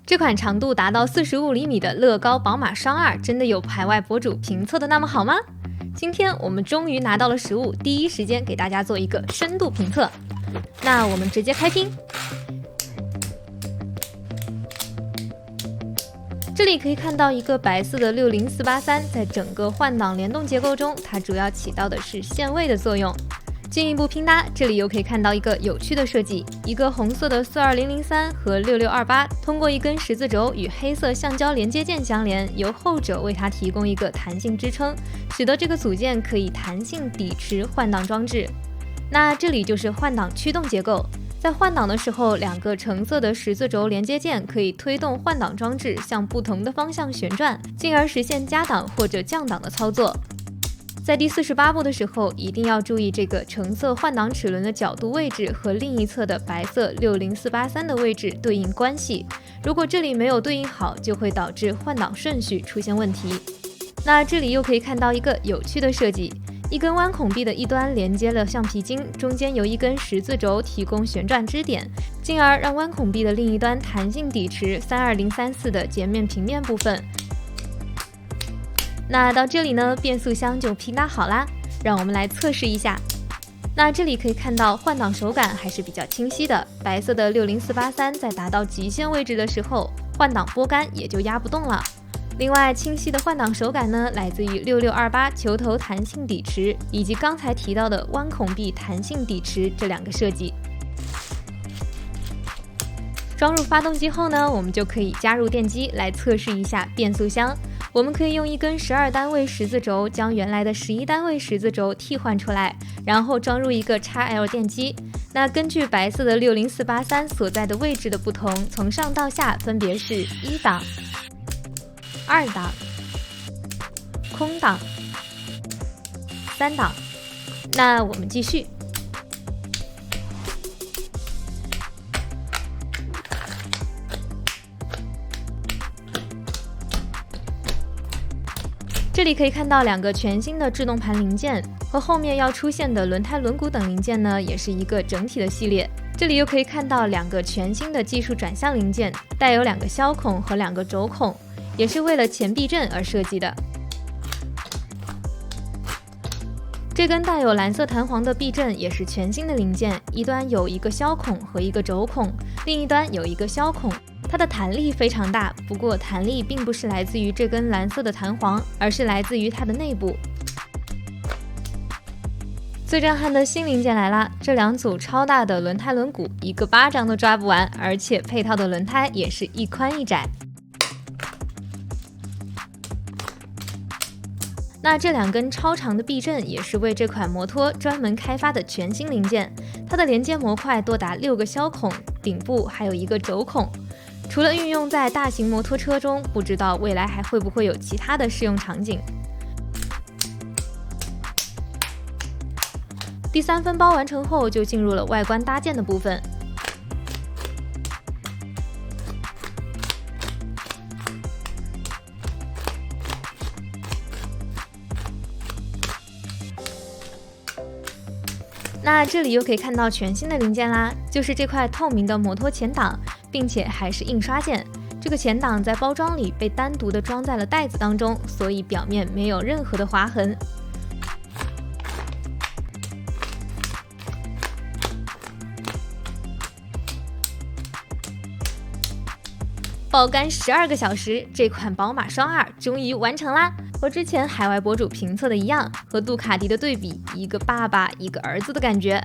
这款长度达到45厘米的乐高宝马双2真的有海外博主评测的那么好吗？今天我们终于拿到了实物，第一时间给大家做一个深度评测。那我们直接开拼。这里可以看到一个白色的60483，在整个换挡联动结构中，它主要起到的是限位的作用。进一步拼搭，这里又可以看到一个有趣的设计，一个红色的42003和6628通过一根十字轴与黑色橡胶连接件相连，由后者为它提供一个弹性支撑，使得这个组件可以弹性抵持换挡装置。那这里就是换挡驱动结构，在换挡的时候，两个橙色的十字轴连接件可以推动换挡装置向不同的方向旋转，进而实现加档或者降档的操作。在第48步的时候，一定要注意这个橙色换挡齿轮的角度位置和另一侧的白色60483的位置对应关系。如果这里没有对应好，就会导致换挡顺序出现问题。那这里又可以看到一个有趣的设计，一根弯孔臂的一端连接了橡皮筋，中间由一根十字轴提供旋转支点，进而让弯孔臂的另一端弹性抵持32034的截面平面部分。那到这里呢，变速箱就拼搭好啦，让我们来测试一下。那这里可以看到换挡手感还是比较清晰的，白色的60483在达到极限位置的时候，换挡拨杆也就压不动了。另外，清晰的换挡手感呢，来自于6628球头弹性抵持以及刚才提到的弯孔臂弹性抵持这两个设计。装入发动机后呢，我们就可以加入电机来测试一下变速箱。我们可以用一根12单位十字轴将原来的11单位十字轴替换出来，然后装入一个 XL 电机。那根据白色的60483所在的位置的不同，从上到下分别是1档、2档、空档、3档。那我们继续。这里可以看到两个全新的制动盘零件，和后面要出现的轮胎轮毂等零件呢，也是一个整体的系列。这里又可以看到两个全新的技术转向零件，带有2个销孔和2个轴孔，也是为了前避震而设计的。这根带有蓝色弹簧的避震也是全新的零件，一端有1个销孔和1个轴孔，另一端有1个销孔。它的弹力非常大，不过弹力并不是来自于这根蓝色的弹簧，而是来自于它的内部。最震撼的新零件来啦，这2组超大的轮胎轮毂，一个巴掌都抓不完，而且配套的轮胎也是一宽一窄。那这2根超长的避震也是为这款摩托专门开发的全新零件，它的连接模块多达6个销孔，顶部还有1个轴孔。除了运用在大型摩托车中，不知道未来还会不会有其他的适用场景。第3分包完成后，就进入了外观搭建的部分。那这里又可以看到全新的零件啦，就是这块透明的摩托前挡，并且还是印刷件。这个前挡在包装里被单独的装在了袋子当中，所以表面没有任何的划痕。爆肝12个小时，这款宝马双2终于完成啦！和之前海外博主评测的一样，和杜卡迪的对比，一个爸爸一个儿子的感觉。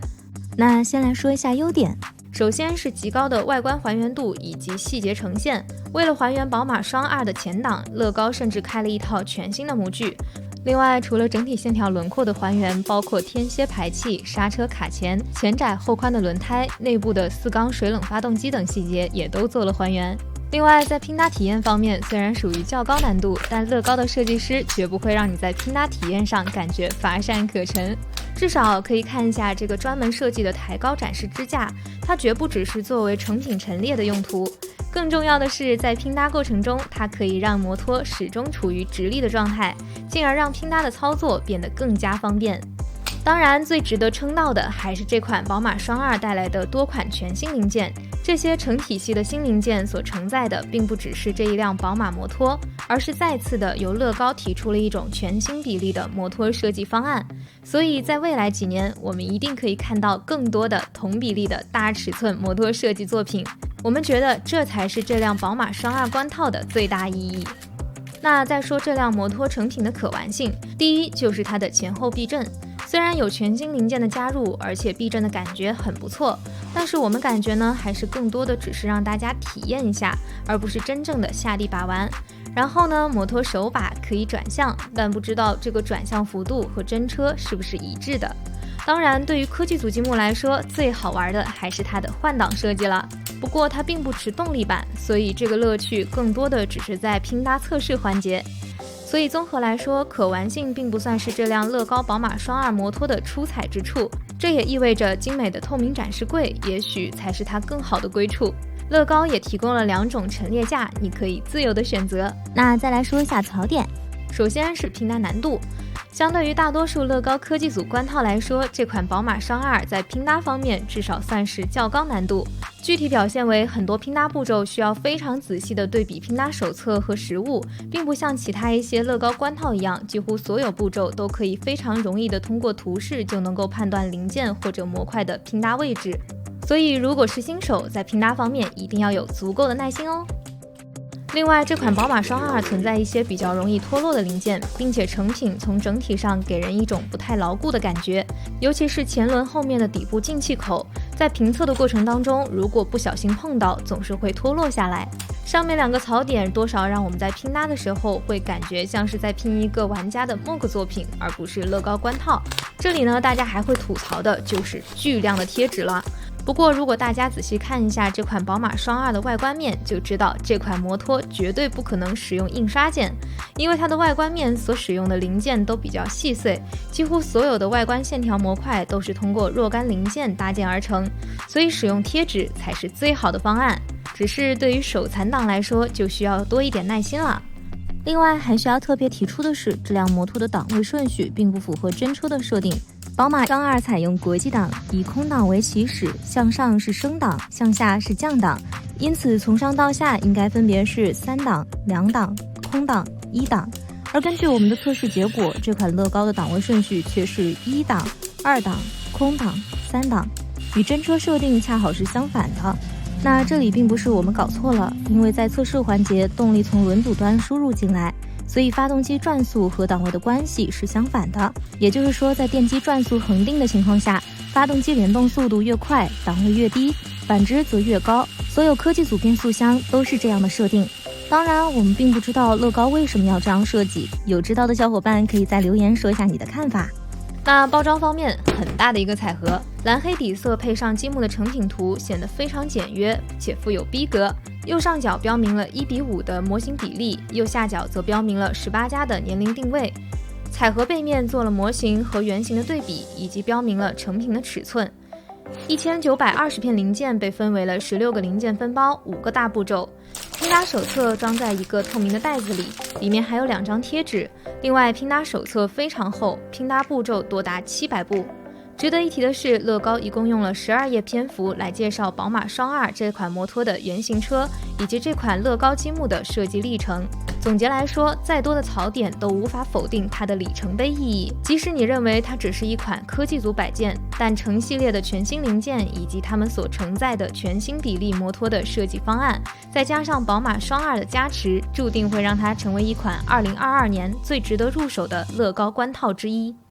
那先来说一下优点，首先是极高的外观还原度以及细节呈现。为了还原宝马双2的前挡，乐高甚至开了一套全新的模具。另外，除了整体线条轮廓的还原，包括天蝎排气、刹车卡钳、前窄后宽的轮胎、内部的4缸水冷发动机等细节也都做了还原。另外，在拼搭体验方面，虽然属于较高难度，但乐高的设计师绝不会让你在拼搭体验上感觉乏善可陈。至少可以看一下这个专门设计的抬高展示支架，它绝不只是作为成品陈列的用途。更重要的是，在拼搭过程中，它可以让摩托始终处于直立的状态，进而让拼搭的操作变得更加方便。当然，最值得称道的还是这款宝马双2带来的多款全新零件，这些成体系的新零件所承载的并不只是这一辆宝马摩托，而是再次的由乐高提出了一种全新比例的摩托设计方案。所以在未来几年，我们一定可以看到更多的同比例的大尺寸摩托设计作品。我们觉得这才是这辆宝马双2冠套的最大意义。那再说这辆摩托成品的可玩性，第一就是它的前后避震。虽然有全新零件的加入，而且避震的感觉很不错，但是我们感觉呢，还是更多的只是让大家体验一下，而不是真正的下地把玩。然后呢，摩托手把可以转向，但不知道这个转向幅度和真车是不是一致的。当然，对于科技组积木来说，最好玩的还是它的换挡设计了。不过它并不持动力板，所以这个乐趣更多的只是在拼搭测试环节。所以综合来说，可玩性并不算是这辆乐高宝马双2摩托的出彩之处，这也意味着精美的透明展示柜也许才是它更好的归处。乐高也提供了2种陈列架，你可以自由的选择。那再来说一下槽点，首先是拼搭难度。相对于大多数乐高科技组冠套来说，这款宝马双2在拼搭方面至少算是较高难度。具体表现为很多拼搭步骤需要非常仔细的对比拼搭手册和实物，并不像其他一些乐高冠套一样，几乎所有步骤都可以非常容易的通过图示就能够判断零件或者模块的拼搭位置。所以如果是新手，在拼搭方面一定要有足够的耐心哦。另外，这款宝马双2存在一些比较容易脱落的零件，并且成品从整体上给人一种不太牢固的感觉，尤其是前轮后面的底部进气口，在评测的过程当中，如果不小心碰到，总是会脱落下来。上面2个槽点多少让我们在拼搭的时候会感觉像是在拼一个玩家的 MOG 作品，而不是乐高冠套。这里呢，大家还会吐槽的就是巨量的贴纸了。不过如果大家仔细看一下这款宝马双2的外观面，就知道这款摩托绝对不可能使用印刷件，因为它的外观面所使用的零件都比较细碎，几乎所有的外观线条模块都是通过若干零件搭建而成，所以使用贴纸才是最好的方案。只是对于手残党来说，就需要多一点耐心了。另外还需要特别提出的是，这辆摩托的档位顺序并不符合真车的设定。宝马双2采用国际档，以空档为起始，向上是升档，向下是降档，因此从上到下应该分别是3档、2档、空档、1档。而根据我们的测试结果，这款乐高的档位顺序却是1档、2档、空档、3档，与真车设定恰好是相反的。那这里并不是我们搞错了，因为在测试环节，动力从轮组端输入进来，所以发动机转速和档位的关系是相反的。也就是说，在电机转速恒定的情况下，发动机联动速度越快，档位越低，反之则越高。所有科技组变速箱都是这样的设定。当然，我们并不知道乐高为什么要这样设计，有知道的小伙伴可以在留言说一下你的看法。那包装方面，很大的一个彩盒，蓝黑底色配上积木的成品图，显得非常简约且富有逼格。右上角标明了1:5的模型比例，右下角则标明了18+的年龄定位。彩盒背面做了模型和原型的对比，以及标明了成品的尺寸。1920片零件被分为了16个零件分包，5个大步骤。拼搭手册装在一个透明的袋子里，里面还有2张贴纸。另外，拼搭手册非常厚，拼搭步骤多达700步。值得一提的是，乐高一共用了12页篇幅来介绍宝马双2这款摩托的原型车，以及这款乐高积木的设计历程。总结来说，再多的槽点都无法否定它的里程碑意义。即使你认为它只是一款科技组摆件，但成系列的全新零件以及它们所承载的全新比例摩托的设计方案，再加上宝马双2的加持，注定会让它成为一款2022年最值得入手的乐高冠套之一。